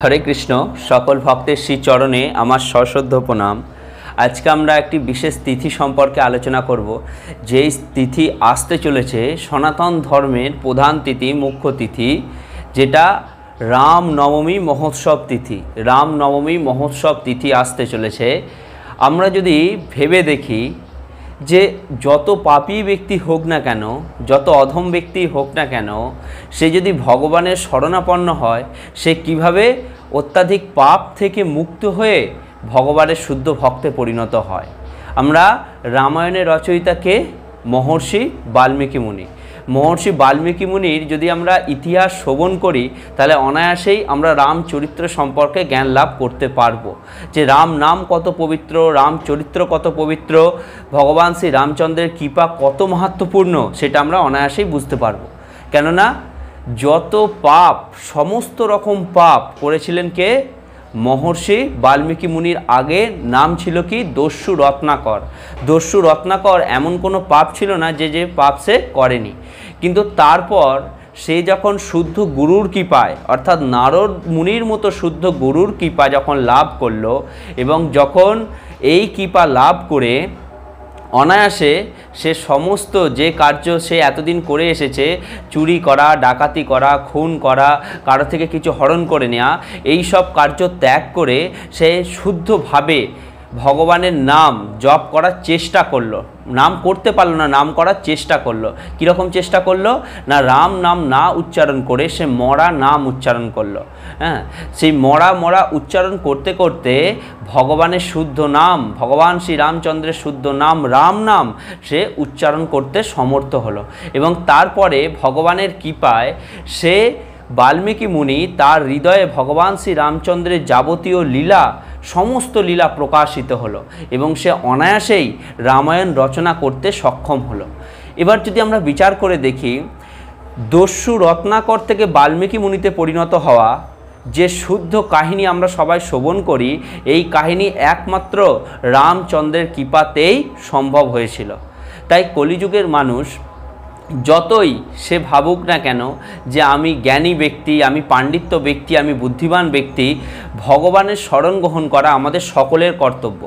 हरे कृष्ण सकल भक्तेर श्री चरणे आमार सश्रद्ध प्रणाम। आज के आमरा एकटी विशेष तिथि सम्पर्के आलोचना करब। जे तिथि आसते चलेछे सनातन धर्मेर प्रधान तिथि मुख्य तिथि जेटा राम नवमी महोत्सव तिथि। राम नवमी महोत्सव तिथि आसते चलेछे। आमरा यदि भेबे देखी जे যত পাপী ব্যক্তি হোক না কেন, যত অধম ব্যক্তি হোক না কেন, সে যদি ভগবানের শরণাপন্ন হয় সে কিভাবে অত্যাধিক পাপ থেকে মুক্ত হয়ে ভগবানের শুদ্ধ ভক্তে পরিণত হয়। আমরা রামায়ণের রচয়িতাকে মহর্ষি বাল্মীকি মুনি। महर्षि बाल्मीकि मुनिर यदि आमरा इतिहास श्रवण करी ताहले अनायासेई आमरा राम चरित्र सम्पर्के ज्ञान लाभ करते पारबो। जे राम नाम कत पवित्र, राम चरित्र कत पवित्र, भगवान श्री रामचंद्रेर कृपा कत महत्वपूर्ण सेटा आमरा अनायासेई बुझते पारबो। केनना যত पाप समस्त रकम पाप करेछिलेन के महर्षि बाल्मीकि मुनिर आगे नाम छिलो कि दस्यु रत्नाकर। दस्यु रत्नाकर एमन कोनो पाप छिलो ना जे पाप से करेनी, किन्तु तारपर से जखन शुद्ध गुरुर कृपाय अर्थात नारद मुनिर मतो शुद्ध गुरुर कृपा जखन लाभ करलो एबं जखन एई कृपा लाभ करे अनायासे से समस्त जे कार्य से एतदिन करे एसेछे चुरी करा, डाकाती करा, खून करा, कारो थेके किछु हरण करे नेওয়া, এই सब कार्य त्याग करे से शुद्धभावे भगवानेर नाम जप करार चेष्टा करलो। नाम करते पारलो ना, नाम करार चेष्टा करलो। कि रकम चेष्टा करलो ना, राम नाम ना उच्चारण करे से मरा नाम उच्चारण करलो। हाँ, से मरा मरा उच्चारण करते करते भगवानेर शुद्ध नाम, भगवान श्री रामचंद्रेर शुद्ध नाम राम नाम से उच्चारण करते समर्थ हलो। एबं तारपरे भगवानेर कृपाय से बाल्मीकि मुनि तार हृदये भगवान श्री रामचंद्रेर जाबतीय लीला समस्त लीला प्रकाशित हलो एबं से अनायासेई रामायण रचना करते सक्षम हलो। एबार यदि आमरा विचार करे देखी दस्यु रत्नाकर थेके बाल्मीकि मुनिते परिणत हवा जे शुद्ध काहिनी आमरा सबाई श्रवण करी, एई काहिनी एकमात्र रामचंद्रेर कृपातेई सम्भव हयेछिलो। ताई कलिजुगेर मानुष যতই সে ভাবুক না কেন যে আমি জ্ঞানী ব্যক্তি, আমি পাণ্ডিত্য ব্যক্তি, আমি বুদ্ধিমান ব্যক্তি, ভগবানের শরণ গ্রহণ করা আমাদের সকলের কর্তব্য।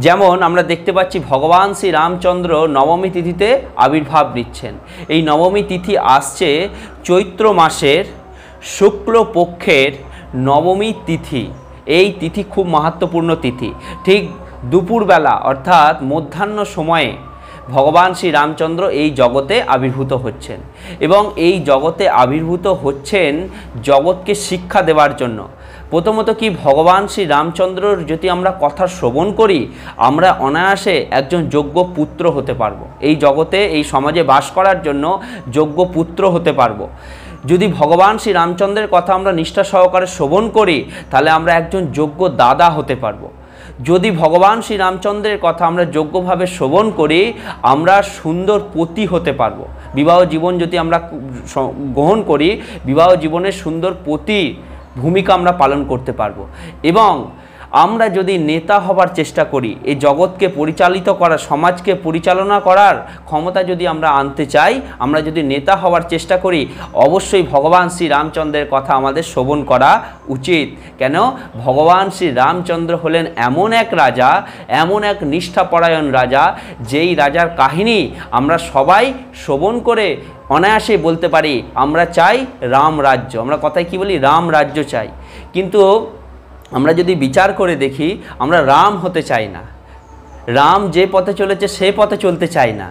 যেমন আমরা দেখতে পাচ্ছি ভগবান শ্রী রামচন্দ্র নবমী তিথিতে আবির্ভাব নিচ্ছেন। এই নবমী তিথি আসছে চৈত্র মাসের শুক্লপক্ষের নবমী তিথি। এই তিথি খুব महत्वपूर्ण তিথি। ঠিক দুপুরবেলা অর্থাৎ মধ্যাহ্ন সময়ে भगवान श्री रामचंद्र এই জগতে আবির্ভূত হচ্ছেন এবং এই জগতে আবির্ভূত হচ্ছেন জগৎকে শিক্ষা দেওয়ার জন্য। প্রথমত কি ভগবান শ্রী রামচন্দ্রর যদি আমরা কথা শ্রবণ করি আমরা অনায়াসে একজন যোগ্য পুত্র হতে পারবো। এই জগতে এই সমাজে বাস করার জন্য যোগ্য পুত্র হতে পারবো। যদি ভগবান শ্রী রামচন্দ্রের কথা আমরা নিষ্ঠা সহকারে শ্রবণ করি তাহলে আমরা একজন যোগ্য দাদা হতে পারবো। যদি ভগবান শ্রী রামচন্দ্রের কথা আমরা যোগ্যভাবে শ্রবণ করি আমরা সুন্দর পতি হতে পারবো। বিবাহ জীবন যদি আমরা গ্রহণ করি বিবাহ জীবনের সুন্দর পতি ভূমিকা আমরা পালন করতে পারবো। এবং আমরা যদি নেতা হবার চেষ্টা করি এই জগৎকে পরিচালিত করা, সমাজকে পরিচালনা করার ক্ষমতা যদি আমরা আনতে চাই, আমরা যদি নেতা হওয়ার চেষ্টা করি অবশ্যই ভগবান শ্রী রামচন্দ্রের কথা আমাদের শ্রবণ করা উচিত। কেন ভগবান শ্রী রামচন্দ্র হলেন এমন এক রাজা, এমন এক নিষ্ঠাপরায়ণ রাজা যেই রাজার কাহিনী আমরা সবাই শ্রবণ করে অনায়াসে বলতে পারি আমরা চাই রাম রাজ্য। আমরা কথায় কি বলি রাম রাজ্য চাই, কিন্তু আমরা যদি বিচার করে দেখি আমরা রাম হতে চাই না। রাম যে পথে চলেছে সে পথে চলতে চাই না,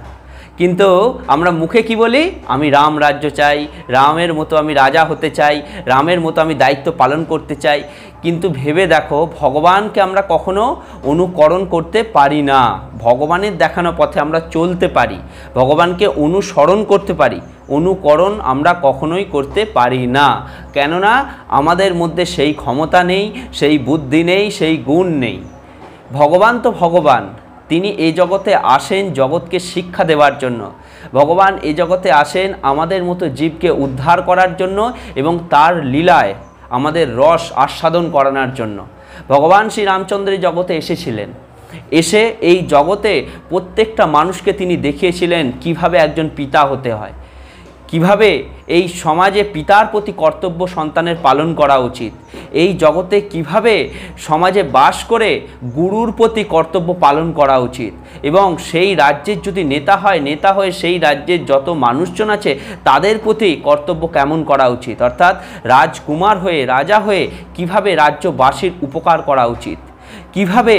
কিন্তু আমরা মুখে কি বলি আমি রাম রাজ্য চাই, রামের মতো আমি রাজা হতে চাই, রামের মতো আমি দায়িত্ব পালন করতে চাই। কিন্তু ভেবে দেখো ভগবানকে আমরা কখনো অনুকরণ করতে পারি না। ভগবানের দেখানো পথে আমরা চলতে পারি, ভগবানকে অনুসরণ করতে পারি, অনুকরণ আমরা কখনোই করতে পারি না। কেননা আমাদের মধ্যে সেই ক্ষমতা নেই, সেই বুদ্ধি নেই, সেই গুণ নেই। ভগবান তো ভগবান, তিনি এই জগতে আসেন জগৎকে শিক্ষা দেওয়ার জন্য। ভগবান এই জগতে আসেন আমাদের মতো জীবকে উদ্ধার করার জন্য এবং তার লীলায় আমাদের রস আস্বাদন করানোর জন্য। ভগবান শ্রী রামচন্দ্র জগতে এসেছিলেন, এসে এই জগতে প্রত্যেকটা মানুষকে তিনি দেখিয়েছিলেন কিভাবে একজন পিতা হতে হয়। কিভাবে এই সমাজে পিতার প্রতি কর্তব্য সন্তানের পালন করা উচিত, এই জগতে কিভাবে সমাজে বাস করে গুরুর প্রতি কর্তব্য পালন করা উচিত, এবং সেই রাজ্যের যদি নেতা হয়, নেতা হয়ে সেই রাজ্যের যত মানুষজন আছে তাদের প্রতি কর্তব্য কেমন করা উচিত, অর্থাৎ রাজকুমার হয়ে রাজা হয়ে কিভাবে রাজ্যবাসীর উপকার করা উচিত, কিভাবে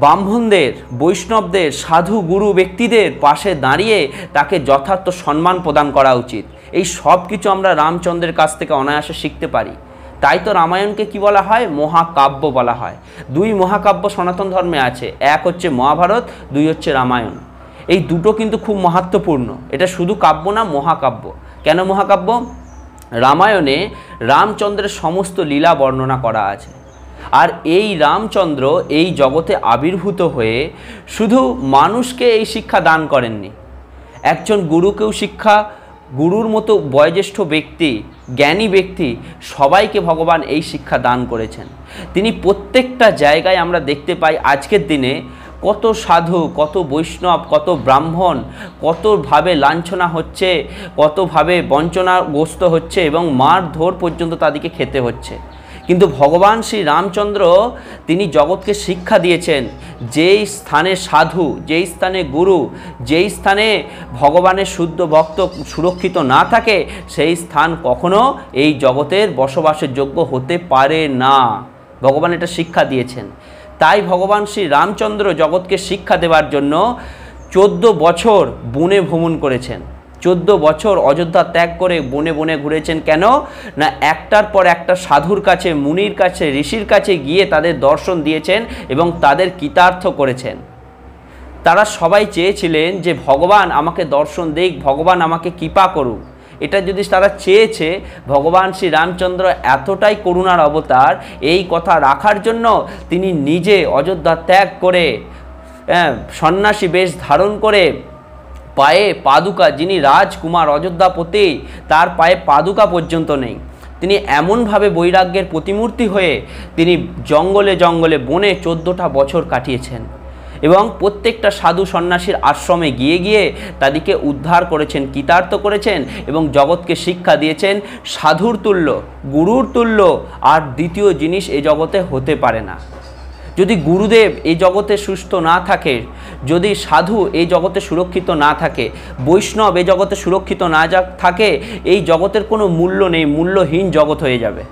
ব্রাহ্মণদের, বৈষ্ণবদের, সাধু গুরু ব্যক্তিদের পাশে দাঁড়িয়ে তাকে যথার্থ সম্মান প্রদান করা উচিত, এই সব কিছু আমরা রামচন্দ্রের কাছ থেকে অনায়াসে শিখতে পারি। তাই তো রামায়ণকে কি বলা হয়? মহাকাব্য বলা হয়। দুই মহাকাব্য সনাতন ধর্মে আছে, এক হচ্ছে মহাভারত, দুই হচ্ছে রামায়ণ। এই দুটো কিন্তু খুব মাহাত্ম্যপূর্ণ, এটা শুধু কাব্য না, মহাকাব্য। কেন মহাকাব্য? রামায়ণে রামচন্দ্রের সমস্ত লীলা বর্ণনা করা আছে, আর এই রামচন্দ্র এই জগতে আবির্ভূত হয়ে শুধু মানুষকে এই শিক্ষা দান করেননি, একজন গুরুকেও শিক্ষা, গুরুর মতো বয়োজ্যেষ্ঠ ব্যক্তি, জ্ঞানী ব্যক্তি সবাইকে ভগবান এই শিক্ষা দান করেছেন। তিনি প্রত্যেকটা জায়গায় আমরা দেখতে পাই আজকের দিনে কত সাধু, কত বৈষ্ণব, কত ব্রাহ্মণ কতভাবে লাঞ্ছনা হচ্ছে, কতভাবে বঞ্চনাগ্রস্ত হচ্ছে এবং মারধর পর্যন্ত তাদেরকে খেতে হচ্ছে। কিন্তু ভগবান শ্রী রামচন্দ্র তিনি জগৎকে শিক্ষা দিয়েছেন, যেই স্থানে সাধু, যেই স্থানে গুরু, যেই স্থানে ভগবানের শুদ্ধ ভক্ত সুরক্ষিত না থাকে সেই স্থান কখনো এই জগতের বসবাসের যোগ্য হতে পারে না। ভগবান এটা শিক্ষা দিয়েছেন। তাই ভগবান শ্রী রামচন্দ্র জগৎকে শিক্ষা দেওয়ার জন্য 14 বছর বনে ভ্রমণ করেছেন, 14 বছর অযোধ্যা ত্যাগ করে বনে বনে ঘুরেছেন। কেন না, একটার পর একটা সাধুর কাছে, মুনির কাছে, ঋষির কাছে গিয়ে তাদের দর্শন দিয়েছেন এবং তাদের কৃতার্থ করেছেন। তারা সবাই চেয়েছিলেন যে ভগবান আমাকে দর্শন দিক, ভগবান আমাকে কৃপা করুক। এটা যদি তারা চেয়েছে, ভগবান শ্রী রামচন্দ্র এতটাই করুণার অবতার, এই কথা রাখার জন্য তিনি নিজে অযোধ্যা ত্যাগ করে সন্ন্যাসী বেশ ধারণ করে, পায়ে পাদুকা, যিনি রাজকুমার অযোধ্যাপতি তার পায়ে পাদুকা পর্যন্ত নেই, তিনি এমনভাবে বৈরাগ্যের প্রতিমূর্তি হয়ে তিনি জঙ্গলে জঙ্গলে বনে 14টা বছর কাটিয়েছেন এবং প্রত্যেকটা সাধু সন্ন্যাসীর আশ্রমে গিয়ে গিয়ে তাদেরকে উদ্ধার করেছেন, কৃতার্থ করেছেন এবং জগৎকে শিক্ষা দিয়েছেন সাধুর তুল্য, গুরুর তুল্য আর দ্বিতীয় জিনিস এই জগতে হতে পারে না। যদি গুরুদেব এই জগতে সুস্থ না থাকে, যদি সাধু এই জগতে সুরক্ষিত না থাকে, বৈষ্ণব এই জগতে সুরক্ষিত না থাকে, এই জগতের কোনো মূল্য নেই, মূল্যহীন জগৎ হয়ে যাবে।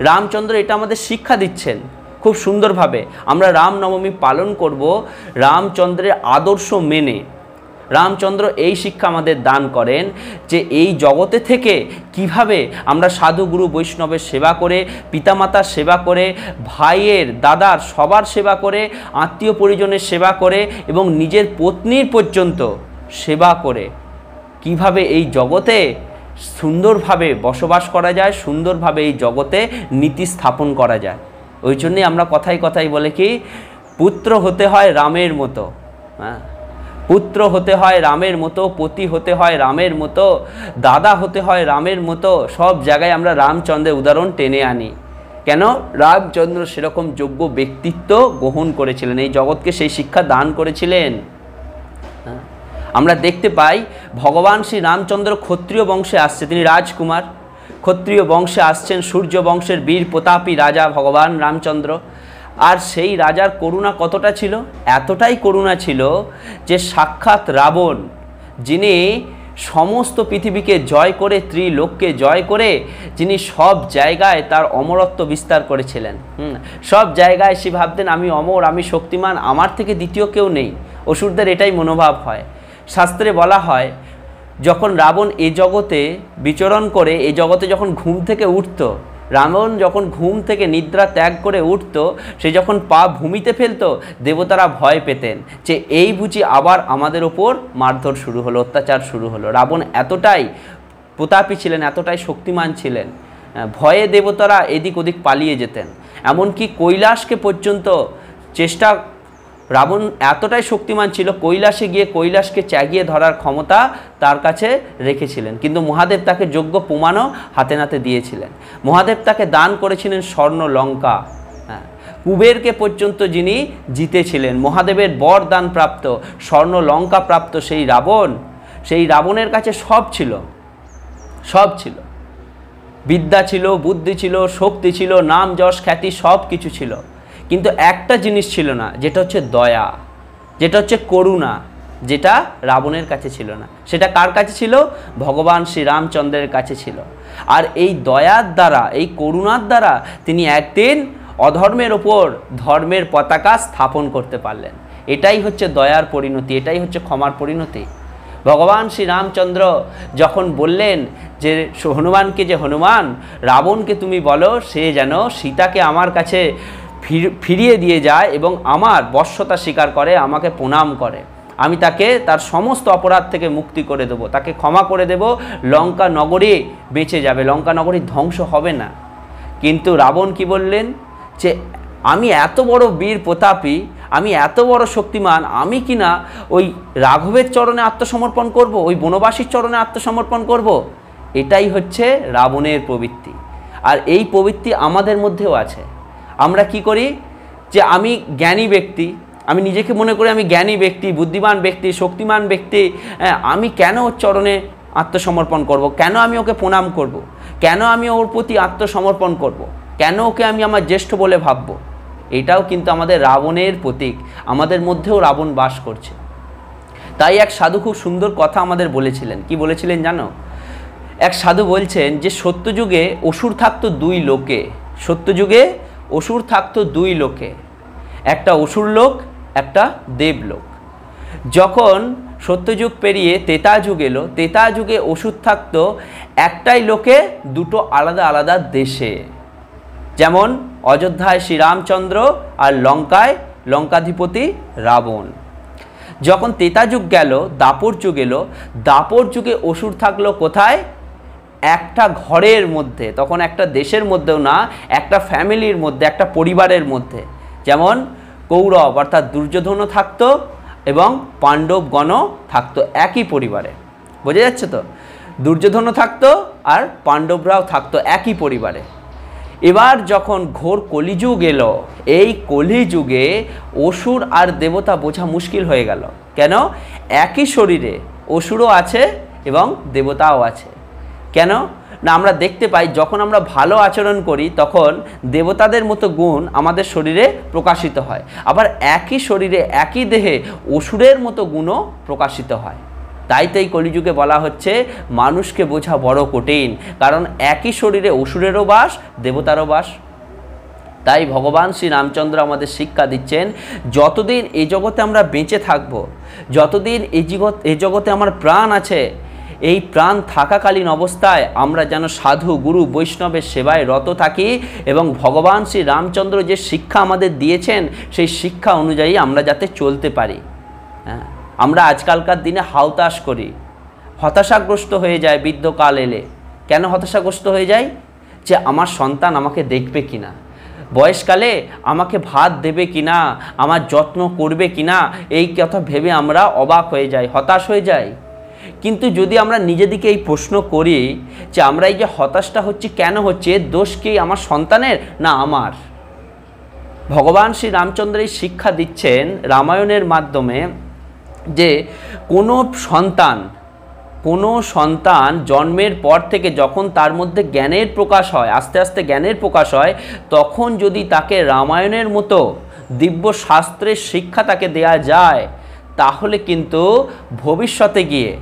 রামচন্দ্র এটা আমাদের শিক্ষা দিচ্ছেন খুব সুন্দরভাবে। আমরা রামনবমী পালন করব রামচন্দ্রের আদর্শ মেনে। রামচন্দ্র এই শিক্ষা আমাদের দান করেন যে এই জগতে থেকে কিভাবে আমরা সাধু গুরু বৈষ্ণবের সেবা করে, পিতামাতার সেবা করে, ভাইয়ের, দাদার সবার সেবা করে, আত্মীয় পরিজনের সেবা করে এবং নিজের পত্নীর পর্যন্ত সেবা করে কিভাবে এই জগতে সুন্দরভাবে বসবাস করা যায়, সুন্দরভাবে এই জগতে নীতি স্থাপন করা যায়। ওই জন্যে আমরা কথায় কথায় বলে কি, পুত্র হতে হয় রামের মতো, হ্যাঁ, পুত্র হতে হয় রামের মতো, পতি হতে হয় রামের মতো, দাদা হতে হয় রামের মতো। সব জায়গায় আমরা রামচন্দ্রের উদাহরণ টেনে আনি। কেন? রামচন্দ্র সেরকম যোগ্য ব্যক্তিত্ব গ্রহণ করেছিলেন, এই জগৎকে সেই শিক্ষা দান করেছিলেন। আমরা দেখতে পাই ভগবান শ্রী রামচন্দ্র ক্ষত্রিয় বংশে আসছে, তিনি রাজকুমার, ক্ষত্রিয় বংশে আসছেন, সূর্য বংশের বীর প্রতাপী রাজা ভগবান রামচন্দ্র। আর সেই রাজার করুণা কতটা ছিল? এতটাই করুণা ছিল যে সাক্ষাৎ রাবণ, যিনি সমস্ত পৃথিবীকে জয় করে, ত্রিলোককে জয় করে, যিনি সব জায়গায় তার অমরত্ব বিস্তার করেছিলেন, সব জায়গায় সে ভাবতেন আমি অমর, আমি শক্তিমান, আমার থেকে দ্বিতীয় কেউ নেই। অসুরদের এটাই মনোভাব হয়। শাস্ত্রে বলা হয় যখন রাবণ এ জগতে বিচরণ করে, এ জগতে যখন ঘুম থেকে উঠত, রাবণ যখন ঘুম থেকে নিদ্রা ত্যাগ করে উঠত, সে যখন পা ভূমিতে ফেলত, দেবতারা ভয় পেতেন যে এই বুঝি আবার আমাদের ওপর মারধর শুরু হলো, অত্যাচার শুরু হলো। রাবণ এতটাই প্রতাপী ছিলেন, এতটাই শক্তিমান ছিলেন, ভয়ে দেবতারা এদিক ওদিক পালিয়ে যেতেন। এমনকি কৈলাসকে পর্যন্ত চেষ্টা, রাবণ এতটাই শক্তিমান ছিল, কৈলাসে গিয়ে কৈলাসকে চ্যাগিয়ে ধরার ক্ষমতা তার কাছে রেখেছিলেন। কিন্তু মহাদেব তাকে যোগ্য প্রমাণও হাতে নাতে দিয়েছিলেন। মহাদেব তাকে দান করেছিলেন স্বর্ণ লঙ্কা, কুবেরকে পর্যন্ত যিনি জিতেছিলেন, মহাদেবের বরদান প্রাপ্ত, স্বর্ণ লঙ্কা প্রাপ্ত সেই রাবণ, সেই রাবণের কাছে সব ছিল, সব ছিল, বিদ্যা ছিল, বুদ্ধি ছিল, শক্তি ছিল, নাম যশ খ্যাতি সব কিছু ছিল, কিন্তু একটা জিনিস ছিল না, যেটা হচ্ছে দয়া, যেটা হচ্ছে করুণা, যেটা রাবণের কাছে ছিল না। সেটা কার কাছে ছিল? ভগবান শ্রীরামচন্দ্রের কাছে ছিল। আর এই দয়ার দ্বারা, এই করুণার দ্বারা তিনি একদিন অধর্মের ওপর ধর্মের পতাকা স্থাপন করতে পারলেন। এটাই হচ্ছে দয়ার পরিণতি, এটাই হচ্ছে ক্ষমার পরিণতি। ভগবান শ্রীরামচন্দ্র যখন বললেন যে হনুমানকে, যে হনুমান, রাবণকে তুমি বলো সে যেন সীতাকে আমার কাছে ফিরিয়ে দিয়ে যায় এবং আমার বশ্যতা স্বীকার করে, আমাকে প্রণাম করে, আমি তাকে তার সমস্ত অপরাধ থেকে মুক্তি করে দেব, তাকে ক্ষমা করে দেব, লঙ্কা নগরী বেঁচে যাবে, লঙ্কা নগরী ধ্বংস হবে না। কিন্তু রাবণ কি বললেন? যে আমি এত বড় বীর প্রতাপী, আমি এত বড় শক্তিমান, আমি কি না ওই রাঘবের চরণে আত্মসমর্পণ করব, ওই বনবাসীর চরণে আত্মসমর্পণ করব? এটাই হচ্ছে রাবণের প্রবৃত্তি। আর এই প্রবৃত্তি আমাদের মধ্যেও আছে। আমরা কি করি? যে আমি জ্ঞানী ব্যক্তি, আমি নিজেকে মনে করি আমি জ্ঞানী ব্যক্তি, বুদ্ধিমান ব্যক্তি, শক্তিমান ব্যক্তি, আমি কেন ওর চরণে আত্মসমর্পণ করব? কেন আমি ওকে প্রণাম করব? কেন আমি ওর প্রতি আত্মসমর্পণ করব? কেন ওকে আমি আমার জ্যেষ্ঠ বলে ভাববো? এটাও কিন্তু আমাদের রাবণের প্রতীক। আমাদের মধ্যেও রাবণ বাস করছে। তাই এক সাধু খুব সুন্দর কথা আমাদের বলেছিলেন। কি বলেছিলেন জানো? এক সাধু বলছেন যে সত্যযুগে অসুর থাকতো দুই লোকে, সত্যযুগে অসুর থাকতো দুই লোকে, একটা অসুর লোক, একটা দেবলোক। যখন সত্যযুগ পেরিয়ে ত্রেতা যুগ এলো, ত্রেতা যুগে অসুর থাকতো একটাই লোকে, দুটো আলাদা আলাদা দেশে। যেমন অযোধ্যায় শ্রীরামচন্দ্র আর লঙ্কায় লঙ্কাধিপতি রাবণ। যখন ত্রেতা যুগ গেল, দাপর যুগ এলো, দাপর যুগে অসুর থাকলো কোথায়? একটা ঘরের মধ্যে, তখন একটা দেশের মধ্যেও না, একটা ফ্যামিলির মধ্যে, একটা পরিবারের মধ্যে। যেমন কৌরব অর্থাৎ দুর্যোধনও থাকতো এবং পাণ্ডবগণও থাকতো একই পরিবারে। বোঝা যাচ্ছে তো? দুর্যোধনও থাকতো আর পাণ্ডবরাও থাকতো একই পরিবারে। এবার যখন ঘোর কলিযুগ এলো, এই কলিযুগে অসুর আর দেবতা বোঝা মুশকিল হয়ে গেল। কেন? একই শরীরে অসুরও আছে এবং দেবতাও আছে। কেন না? আমরা দেখতে পাই যখন আমরা ভালো আচরণ করি তখন দেবতাদের মতো গুণ আমাদের শরীরে প্রকাশিত হয়, আবার একই শরীরে একই দেহে অসুরের মতো গুণও প্রকাশিত হয়। তাই তো এই কলিযুগে বলা হচ্ছে মানুষকে বোঝা বড় কঠিন, কারণ একই শরীরে অসুরেরও বাস, দেবতারও বাস। তাই ভগবান শ্রী রামচন্দ্র আমাদের শিক্ষা দিচ্ছেন, যতদিন এই জগতে আমরা বেঁচে থাকব, যতদিন এই জগতে আমার প্রাণ আছে, এই প্রাণ থাকাকালীন অবস্থায় আমরা যেন সাধু গুরু বৈষ্ণবের সেবায় রত থাকি এবং ভগবান শ্রী রামচন্দ্র যে শিক্ষা আমাদের দিয়েছেন সেই শিক্ষা অনুযায়ী আমরা যাতে চলতে পারি। হ্যাঁ, আমরা আজকালকার দিনে হাউতাশ করি, হতাশাগ্রস্ত হয়ে যায় বৃদ্ধকাল এলে। কেন হতাশাগ্রস্ত হয়ে যায়? যে আমার সন্তান আমাকে দেখবে কিনা, বয়সকালে আমাকে ভাত দেবে কিনা, আমার যত্ন করবে কিনা, এই কথা ভেবে আমরা অবাক হয়ে যাই, হতাশ হয়ে যাই। কিন্তু যদি আমরা নিজেদিকে এই প্রশ্ন করি যে আমরা এই যে হতাশটা হচ্ছে কেন হচ্ছে, দোষ কি আমার সন্তানের না আমার? ভগবান শ্রী রামচন্দ্র এই শিক্ষা দিচ্ছেন রামায়ণের মাধ্যমে যে কোনো সন্তান জন্মের পর থেকে যখন তার মধ্যে জ্ঞানের প্রকাশ হয়, আস্তে আস্তে জ্ঞানের প্রকাশ হয়, তখন যদি তাকে রামায়ণের মতো দিব্য শাস্ত্রের শিক্ষা তাকে দেয়া যায়, তাহলে কিন্তু ভবিষ্যতে গিয়ে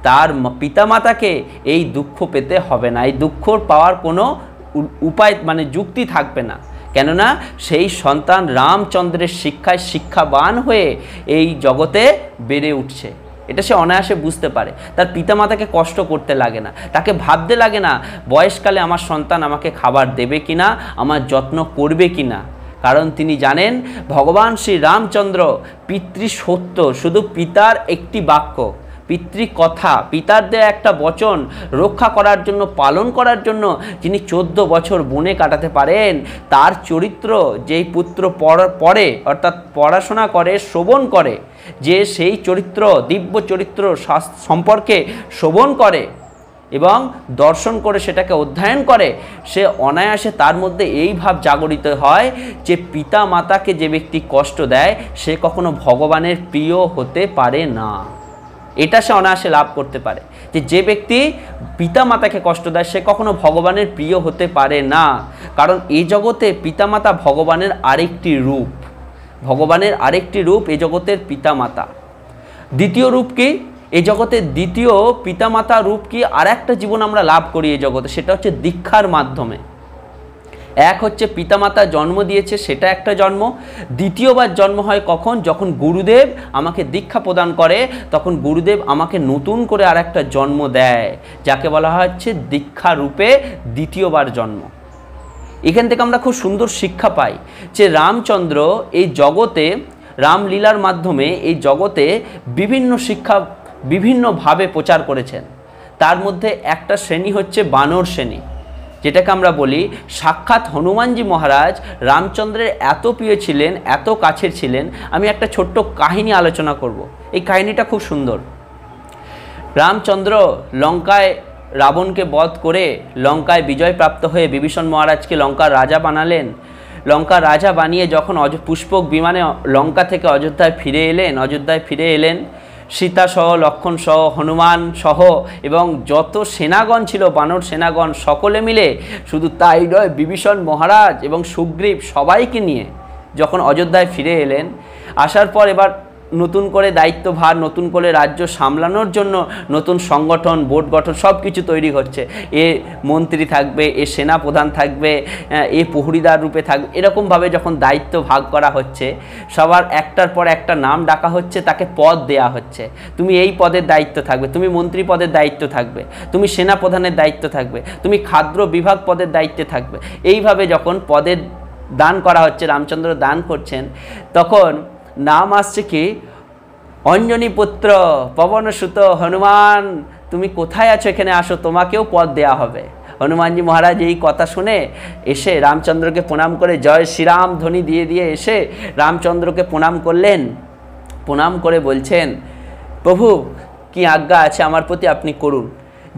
তার পিতামাতাকে এই দুঃখ পেতে হবে না, এই দুঃখ পাওয়ার কোনো উপায় মানে যুক্তি থাকবে না। কেননা সেই সন্তান রামচন্দ্রের শিক্ষায় শিক্ষাবান হয়ে এই জগতে বেড়ে উঠছে। এটা সে অনায়াসে বুঝতে পারে। তার পিতামাতাকে কষ্ট করতে লাগে না, তাকে ভাবতে লাগে না বয়সকালে আমার সন্তান আমাকে খাবার দেবে কিনা, আমার যত্ন করবে কিনা। কারণ তিনি জানেন ভগবান শ্রী রামচন্দ্র পিতৃসত্য, শুধু পিতার একটি বাক্য, পিতৃকথা, পিতার দেয়া একটা বচন রক্ষা করার জন্য, পালন করার জন্য যিনি 14 বছর বনে কাটাতে পারেন, তার চরিত্র যেই পুত্র পড়ে অর্থাৎ পড়াশোনা করে, শ্রবণ করে, যে সেই চরিত্র দিব্য চরিত্র সম্পর্কে শ্রবণ করে এবং দর্শন করে সেটাকে অধ্যয়ন করে, সে অনায়াসে তার মধ্যে এই ভাব জাগরিত হয় যে পিতা মাতাকে যে ব্যক্তি কষ্ট দেয় সে কখনো ভগবানের প্রিয় হতে পারে না। এটা সে অনায়াসে লাভ করতে পারে। যে ব্যক্তি পিতামাতাকে কষ্ট দেয় সে কখনো ভগবানের প্রিয় হতে পারে না, কারণ এই জগতে পিতামাতা ভগবানের আরেকটি রূপ, ভগবানের আরেকটি রূপ এই জগতের পিতামাতা। দ্বিতীয় রূপ কি? এই জগতের দ্বিতীয় পিতামাতা রূপ কি? আর একটা জীবন আমরা লাভ করি এই জগতে, সেটা হচ্ছে দীক্ষার মাধ্যমে। এক হচ্ছে পিতামাতা জন্ম দিয়েছে, সেটা একটা জন্ম। দ্বিতীয়বার জন্ম হয় কখন? যখন গুরুদেব আমাকে দীক্ষা প্রদান করে, তখন গুরুদেব আমাকে নতুন করে আর একটা জন্ম দেয়, যাকে বলা হচ্ছে দীক্ষা রূপে দ্বিতীয়বার জন্ম। এখান থেকে আমরা খুব সুন্দর শিক্ষা পাই যে রামচন্দ্র এই জগতে রামলীলার মাধ্যমে এই জগতে বিভিন্ন শিক্ষা বিভিন্নভাবে প্রচার করেছেন। তার মধ্যে একটা শ্রেণী হচ্ছে বানর শ্রেণী, যেটাকে আমরা বলি সাক্ষাৎ হনুমানজি মহারাজ রামচন্দ্রের এত প্রিয় ছিলেন, এত কাছের ছিলেন। আমি একটা ছোট্ট কাহিনী আলোচনা করব। এই কাহিনীটা খুব সুন্দর। রামচন্দ্র লঙ্কায় রাবণকে বধ করে লঙ্কায় বিজয় প্রাপ্ত হয়ে বিভীষণ মহারাজকে লঙ্কার রাজা বানালেন। লঙ্কার রাজা বানিয়ে যখন পুষ্পক বিমানে লঙ্কা থেকে অযোধ্যায় ফিরে এলেন সীতা সহ, লক্ষ্মণ সহ, হনুমান সহ এবং যত সেনাগণ ছিল বানর সেনাগণ সকলে মিলে, শুধু তাই নয় বিভীষণ মহারাজ এবং সুগ্রীব সবাইকে নিয়ে যখন অযোধ্যায় ফিরে এলেন, আসার পর এবার নতুন করে দায়িত্বভার, নতুন করে রাজ্য সামলানোর জন্য নতুন সংগঠন, বোর্ড গঠন সব কিছু তৈরি হচ্ছে। এ মন্ত্রী থাকবে, এ সেনাপ্রধান থাকবে, এ প্রহরীদার রূপে থাকবে, এরকমভাবে যখন দায়িত্ব ভাগ করা হচ্ছে, সবার একটার পর একটা নাম ডাকা হচ্ছে, তাকে পদ দেয়া হচ্ছে। তুমি এই পদের দায়িত্ব থাকবে, তুমি মন্ত্রী পদের দায়িত্ব থাকবে, তুমি সেনাপ্রধানের দায়িত্ব থাকবে, তুমি খাদ্য বিভাগ পদের দায়িত্বে থাকবে। এইভাবে যখন পদের দান করা হচ্ছে, রামচন্দ্র দান করছেন, তখন নাম আসছে কি অঞ্জনী পুত্র পবনসুত হনুমান, তুমি কোথায় আছো? এখানে আসো, তোমাকেও পদ দেয়া হবে। হনুমানজি মহারাজ এই কথা শুনে এসে রামচন্দ্রকে প্রণাম করে জয় শ্রীরাম ধ্বনি দিয়ে এসে রামচন্দ্রকে প্রণাম করলেন। প্রণাম করে বলছেন, প্রভু কি আজ্ঞা আছে আমার প্রতি আপনি করুন।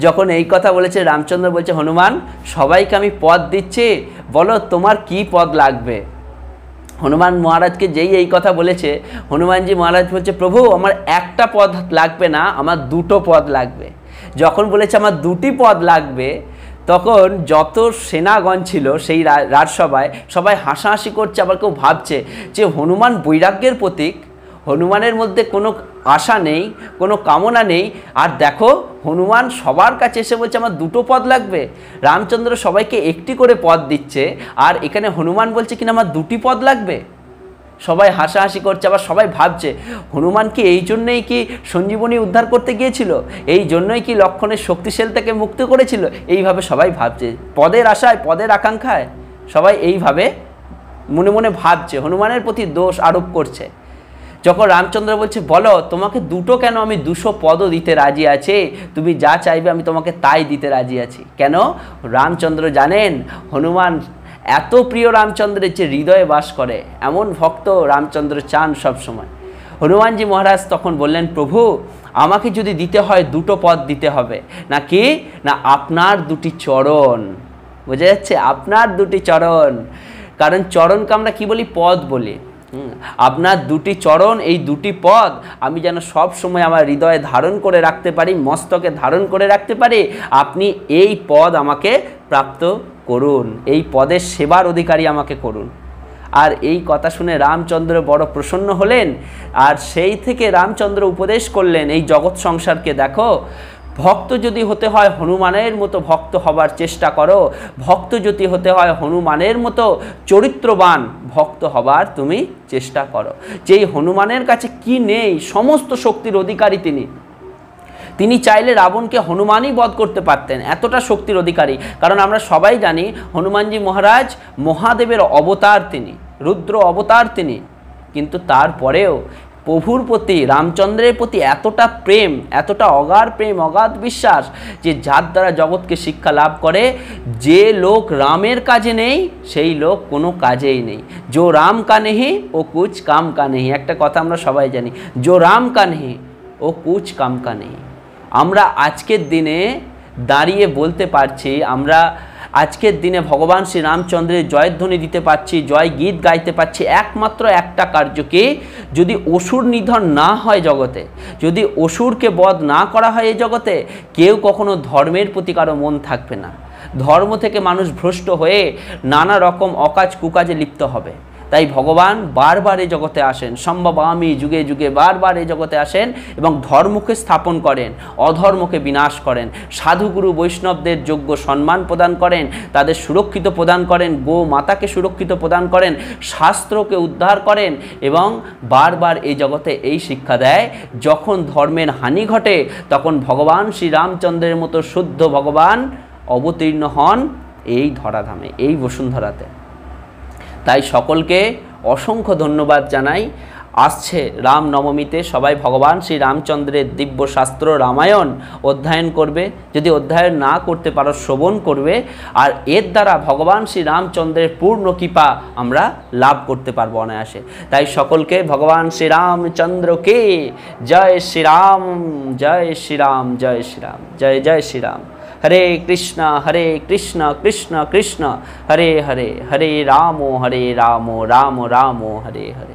যখন এই কথা বলেছে রামচন্দ্র বলছে, হনুমান সবাইকে আমি পদ দিচ্ছি, বলো তোমার কি পদ লাগবে। হনুমান মহারাজকে যেই এই কথা বলেছে, হনুমানজি মহারাজ বলছে, প্রভু আমার একটা পদ লাগবে না, আমার দুটো পদ লাগবে। যখন বলেছে আমার দুটি পদ লাগবে, তখন যত সেনাগণ ছিল সেই রাজসভায় সবাই হাসাহাসি করছে, আবার কেউ ভাবছে যে হনুমান বৈরাগ্যের প্রতীক, হনুমানের মধ্যে কোনো আশা নেই, কোনো কামনা নেই, আর দেখো হনুমান সবার কাছে এসে বলছে আমার দুটো পদ লাগবে। রামচন্দ্র সবাইকে একটি করে পদ দিচ্ছে, আর এখানে হনুমান বলছে কিনা আমার দুটি পদ লাগবে। সবাই হাসাহাসি করছে, আবার সবাই ভাবছে হনুমান কি এই জন্যই কি সঞ্জীবনী উদ্ধার করতে গিয়েছিল, এই জন্যই কি লক্ষণের শক্তিশাল থেকে মুক্ত করেছিল। এইভাবে সবাই ভাবছে, পদের আশায় পদের আকাঙ্ক্ষায় সবাই এইভাবে মনে মনে ভাবছে, হনুমানের প্রতি দোষ আরোপ করছে। যখন রামচন্দ্র বলছে, বলো তোমাকে দুটো কেন, আমি 200 পদও দিতে রাজি আছি, তুমি যা চাইবে আমি তোমাকে তাই দিতে রাজি আছি। কেন? রামচন্দ্র জানেন হনুমান এত প্রিয় রামচন্দ্রের যে হৃদয়ে বাস করে, এমন ভক্ত রামচন্দ্র চান সবসময়। হনুমানজি মহারাজ তখন বললেন, প্রভু আমাকে যদি দিতে হয় দুটো পদ দিতে হবে, নাকি না আপনার দুটি চরণ। বোঝা যাচ্ছে? আপনার দুটি চরণ, কারণ চরণকে আমরা কি বলি? পদ বলি। আপনার দুটি চরণ, এই দুটি পদ আমি যেন সব সময় আমার হৃদয়ে ধারণ করে রাখতে পারি, মস্তকে ধারণ করে রাখতে পারি, আপনি এই পদ আমাকে প্রাপ্ত করুন, এই পদের সেবার অধিকারী আমাকে করুন। আর এই কথা শুনে রামচন্দ্র বড় প্রসন্ন হলেন, আর সেই থেকে রামচন্দ্র উপদেশ করলেন এই জগৎ সংসারকে, দেখো ভক্ত যদি হতে হয় হনুমানের মতো ভক্ত হবার চেষ্টা করো, ভক্ত যদি হতে হয় হনুমানের মতো চরিত্রবান ভক্ত হবার তুমি চেষ্টা করো। যেই হনুমানের কাছে কি নেই, সমস্ত শক্তির অধিকারী তিনি চাইলে রাবণকে হনুমানই বধ করতে পারতেন, এতটা শক্তির অধিকারী। কারণ আমরা সবাই জানি হনুমানজি মহারাজ মহাদেবের অবতার, তিনি রুদ্র অবতার তিনি, কিন্তু তারপরেও প্রভুর প্রতি, রামচন্দ্রের প্রতি এতটা প্রেম, এতটা অগাধ প্রেম, অগাধ বিশ্বাস, যে যার দ্বারা জগৎকে শিক্ষা লাভ করে, যে লোক রামের কাজে নেই সেই লোক কোনো কাজেই নেই। জো রাম কা নেহি ও কুছ কাম কা নেহি, একটা কথা আমরা সবাই জানি, জো রাম কা নেহি ও কুছ কাম কা নেহি। আমরা আজকের দিনে দাঁড়িয়ে বলতে পারছি, আমরা আজকের দিনে ভগবান শ্রী রামচন্দ্রের জয়ধ্বনি দিতে পারছি, জয় গীত গাইতে পারছি একমাত্র একটা কার্যকে, যদি অসুর নিধন না হয় জগতে, যদি অসুরকে বধ না করা হয় এই জগতে, কেউ কখনো ধর্মের প্রতি কারো মন থাকবে না। ধর্ম থেকে মানুষ ভ্রষ্ট হয়ে নানা রকম অকাজ কুকাজে লিপ্ত হবে। তাই ভগবান বারবার এই জগতে আসেন, সম্ভবামি যুগে যুগে বারবার এই জগতে আসেন এবং ধর্মকে স্থাপন করেন, অধর্মকে বিনাশ করেন, সাধুগুরু বৈষ্ণবদের যোগ্য সম্মান প্রদান করেন, তাদের সুরক্ষিত প্রদান করেন, গো মাতাকে সুরক্ষিত প্রদান করেন, শাস্ত্রকে উদ্ধার করেন এবং বারবার এই জগতে এই শিক্ষা দেয়, যখন ধর্মের হানি ঘটে তখন ভগবান শ্রীরামচন্দ্রের মতো শুদ্ধ ভগবান অবতীর্ণ হন এই ধরাধামে, এই বসুন্ধরাতে। তাই সকলকে অসংখ্য ধন্যবাদ জানাই। আসছে রামনবমীতে সবাই ভগবান শ্রী রামচন্দ্রের দিব্য শাস্ত্র রামায়ণ অধ্যয়ন করবে, যদি অধ্যয়ন না করতে পারো শ্রবণ করবে, আর এর দ্বারা ভগবান শ্রী রামচন্দ্রের পূর্ণ কৃপা আমরা লাভ করতে পারবো অনায়াসে। তাই সকলকে ভগবান শ্রী রামচন্দ্রকে জয় শ্রীরাম, জয় শ্রীরাম, জয় শ্রীরাম, জয় জয় শ্রীরাম। হরে কৃষ্ণ কৃষ্ণ কৃষ্ণ হরে হরে, হরে রাম রাম রাম, হরে হরে।